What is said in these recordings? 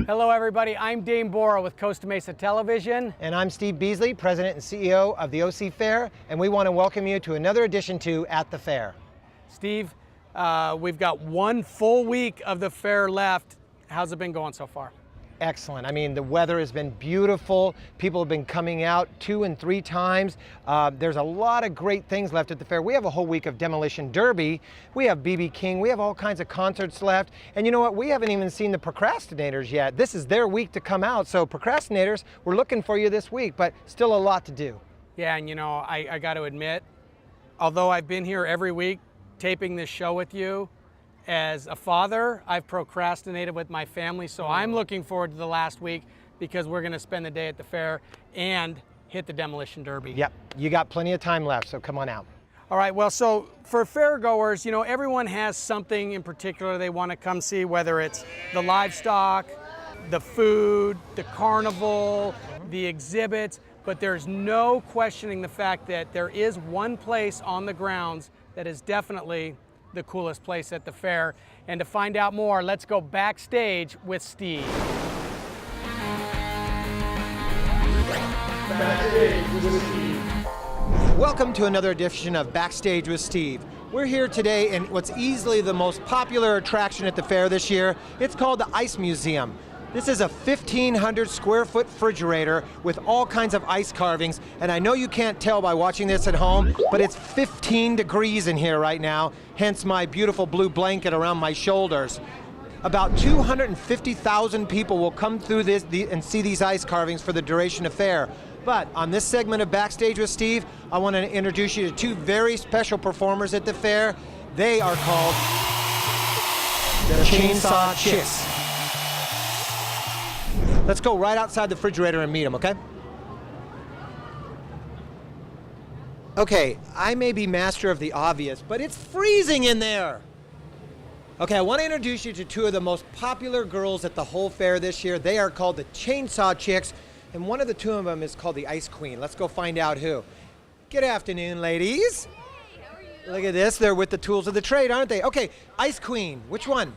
Hello everybody, I'm Dane Bora with Costa Mesa Television. And I'm Steve Beasley, President and CEO of the OC Fair, and we want to welcome you to another edition to At the Fair. Steve, we've got one full week of the fair left. How's it been going so far? Excellent. I mean, the weather has been beautiful. People have been coming out 2 and 3 times. There's a lot of great things left at the fair. We have a whole week of Demolition Derby. We have BB King. We have all kinds of concerts left. And you know what? We haven't even seen the procrastinators yet. This is their week to come out. So procrastinators, we're looking for you this week, but still a lot to do. Yeah, and you know, I got to admit, although I've been here every week taping this show with you, as a father, I've procrastinated with my family, so I'm looking forward to the last week because we're going to spend the day at the fair and hit the Demolition Derby. Yep, you got plenty of time left, so come on out. All right, well, so for fairgoers, you know, everyone has something in particular they want to come see, whether it's the livestock, the food, the carnival, the exhibits, but there's no questioning the fact that there is one place on the grounds that is definitely the coolest place at the fair. And to find out more, let's go backstage with Steve. Backstage with Steve. Welcome to another edition of Backstage with Steve. We're here today in what's easily the most popular attraction at the fair this year. It's called the Ice Museum. This is a 1,500 square foot refrigerator with all kinds of ice carvings, and I know you can't tell by watching this at home, but it's 15 degrees in here right now, hence my beautiful blue blanket around my shoulders. About 250,000 people will come through this and see these ice carvings for the duration of fair. But on this segment of Backstage with Steve, I want to introduce you to 2 very special performers at the fair. They are called the Chainsaw Chicks. Let's go right outside the refrigerator and meet them, okay? Okay, I may be master of the obvious, but it's freezing in there. Okay, I want to introduce you to 2 of the most popular girls at the whole fair this year. They are called the Chainsaw Chicks, and one of the 2 of them is called the Ice Queen. Let's go find out who. Good afternoon, ladies. Hey, how are you? Look at this, they're with the tools of the trade, aren't they? Okay, Ice Queen, which one?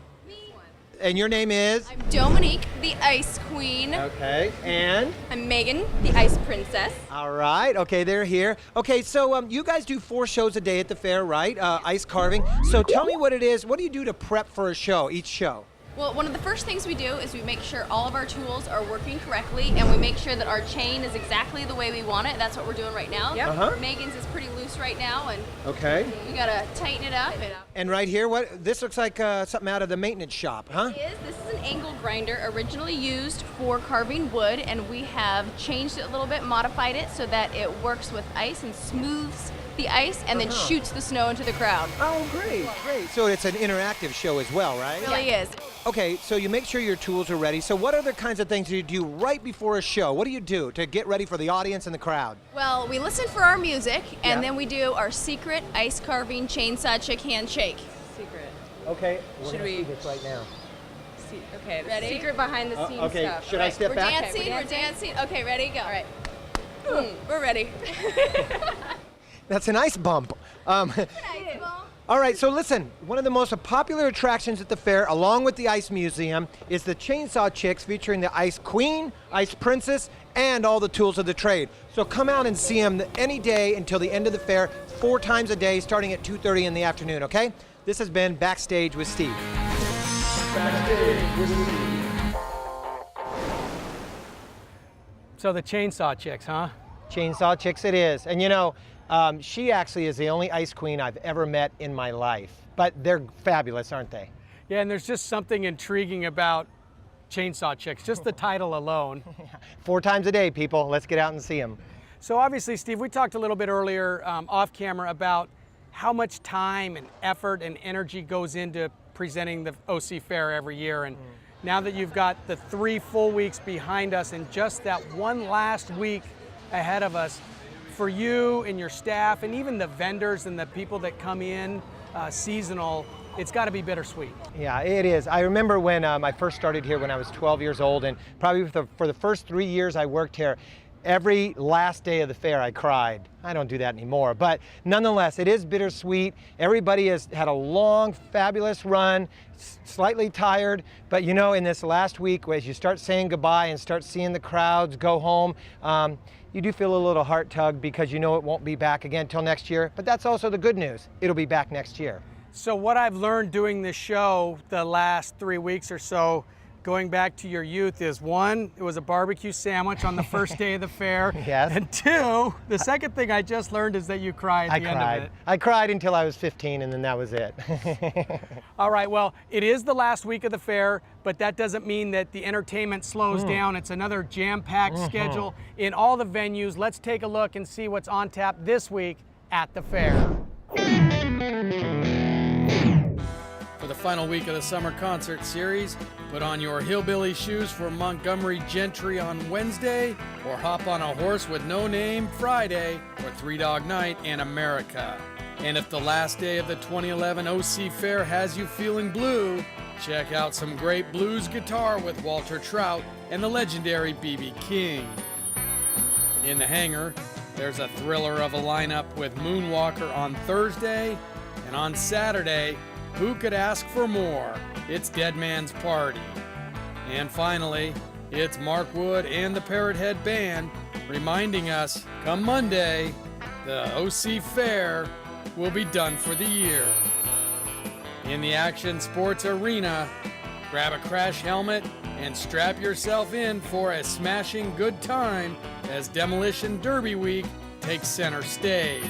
And your name is? I'm Dominique, the Ice Queen. Okay, and? I'm Megan, the Ice Princess. All right, okay, they're here. Okay, so you guys do 4 shows a day at the fair, right? Ice carving. So tell me what it is. What do you do to prep for a show, each show? Well, one of the first things we do is we make sure all of our tools are working correctly, and we make sure that our chain is exactly the way we want it. That's what we're doing right now. Yep. Megan's is pretty loose right now, and okay, we gotta tighten it up. And right here, what? This looks like something out of the maintenance shop, huh? It is. This is an angle grinder originally used for carving wood, and we have changed it a little bit, modified it so that it works with ice and smooths the ice and then shoots the snow into the crowd. Oh, great, great. So it's an interactive show as well, right? It really is. Okay, so you make sure your tools are ready. So what other kinds of things do you do right before a show? What do you do to get ready for the audience and the crowd? Well, we listen for our music, and then we do our secret ice carving chainsaw chick handshake. Secret. Okay, Should we see this right now. see? Okay, Ready? secret behind the scenes okay, stuff. should I step We're back? dancing, Okay, we're dancing. Okay, ready, go. All right. We're ready. That's an ice bump. All right, so listen, one of the most popular attractions at the fair, along with the Ice Museum, is the Chainsaw Chicks, featuring the Ice Queen, Ice Princess, and all the tools of the trade. So come out and see them any day until the end of the fair, 4 times a day, starting at 2:30 in the afternoon, okay? This has been Backstage with Steve. Backstage with Steve. So the Chainsaw Chicks, huh? Chainsaw Chicks it is. And you know, she actually is the only Ice Queen I've ever met in my life. But they're fabulous, aren't they? Yeah, and there's just something intriguing about Chainsaw Chicks, just the title alone. 4 times a day, people. Let's get out and see them. So obviously, Steve, we talked a little bit earlier off camera about how much time and effort and energy goes into presenting the OC Fair every year. And now that you've got the 3 full weeks behind us and just that one last week ahead of us, for you and your staff and even the vendors and the people that come in seasonal, it's got to be bittersweet. Yeah, it is. I remember when I first started here when I was 12 years old, and probably for the first 3 years I worked here, every last day of the fair I cried. I don't do that anymore, but nonetheless, it is bittersweet. Everybody has had a long, fabulous run, slightly tired, but you know, in this last week, as you start saying goodbye and start seeing the crowds go home, you do feel a little heart tug because you know it won't be back again till next year, but that's also the good news. It'll be back next year. So what I've learned doing this show the last 3 weeks or so, going back to your youth, is one, it was a barbecue sandwich on the first day of the fair. Yes. And two, the second thing I just learned is that you cry at the end of it. I cried until I was 15 and then that was it. All right, well, it is the last week of the fair, but that doesn't mean that the entertainment slows down. It's another jam-packed schedule in all the venues. Let's take a look and see what's on tap this week at the fair. For the final week of the summer concert series, put on your hillbilly shoes for Montgomery Gentry on Wednesday, or hop on a horse with no name Friday for Three Dog Night and America. And if the last day of the 2011 OC Fair has you feeling blue, check out some great blues guitar with Walter Trout and the legendary B.B. King. In the hangar, there's a thriller of a lineup with Moonwalker on Thursday, and on Saturday, who could ask for more? It's Dead Man's Party. And finally, it's Mark Wood and the Parrot Head Band reminding us, come Monday, the OC Fair will be done for the year. In the Action Sports Arena, grab a crash helmet and strap yourself in for a smashing good time as Demolition Derby Week takes center stage.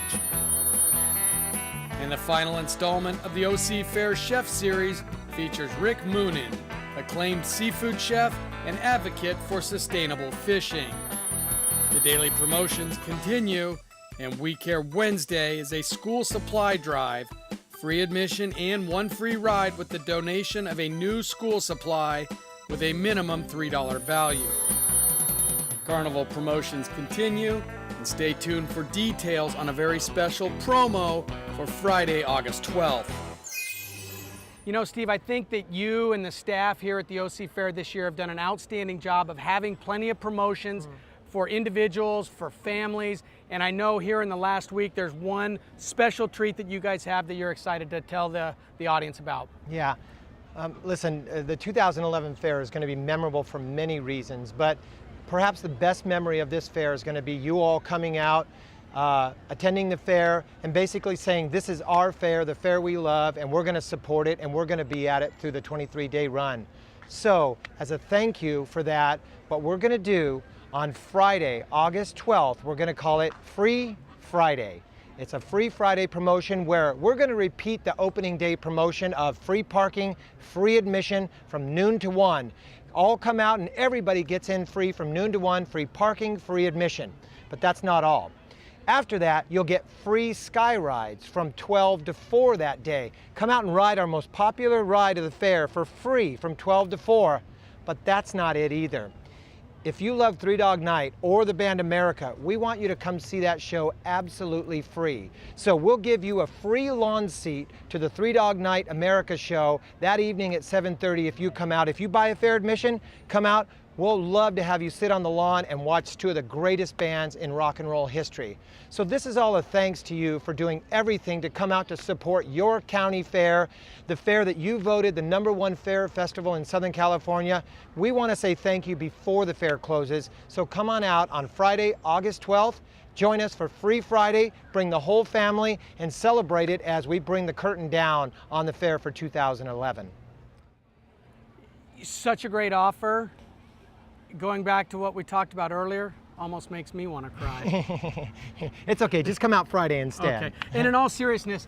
And the final installment of the OC Fair Chef Series features Rick Moonen, acclaimed seafood chef and advocate for sustainable fishing. The daily promotions continue, and We Care Wednesday is a school supply drive, free admission and one free ride with the donation of a new school supply with a minimum $3 value. Carnival promotions continue, and stay tuned for details on a very special promo for Friday, August 12th. You know, Steve, I think that you and the staff here at the OC Fair this year have done an outstanding job of having plenty of promotions for individuals, for families, and I know here in the last week there's one special treat that you guys have that you're excited to tell the audience about. Yeah. Listen, the 2011 fair is going to be memorable for many reasons, but perhaps the best memory of this fair is going to be you all coming out, attending the fair, and basically saying, this is our fair, the fair we love, and we're going to support it, and we're going to be at it through the 23-day run. So, as a thank you for that, what we're going to do on Friday, August 12th, we're going to call it Free Friday. It's a Free Friday promotion where we're going to repeat the opening day promotion of free parking, free admission from noon to 1. All come out and everybody gets in free from noon to 1, free parking, free admission. But that's not all. After that, you'll get free sky rides from 12 to 4 that day. Come out and ride our most popular ride of the fair for free from 12 to 4. But that's not it either. If you love Three Dog Night or the band America, we want you to come see that show absolutely free. So we'll give you a free lawn seat to the Three Dog Night America show that evening at 7:30 if you come out. If you buy a fair admission, come out. We'll love to have you sit on the lawn and watch two of the greatest bands in rock and roll history. So this is all a thanks to you for doing everything to come out to support your county fair, the fair that you voted the #1 fair festival in Southern California. We want to say thank you before the fair closes. So come on out on Friday, August 12th. Join us for Free Friday, bring the whole family, and celebrate it as we bring the curtain down on the fair for 2011. Such a great offer. Going back to what we talked about earlier, almost makes me want to cry. It's okay, just come out Friday instead. Okay. And in all seriousness,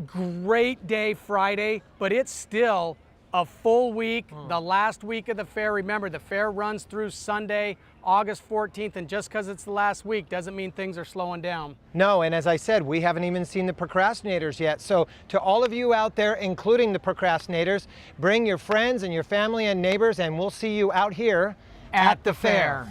great day Friday, but it's still a full week, the last week of the fair. Remember, the fair runs through Sunday, August 14th, and just because it's the last week doesn't mean things are slowing down. No, and as I said, we haven't even seen the procrastinators yet. So to all of you out there, including the procrastinators, bring your friends and your family and neighbors, and we'll see you out here At the fair.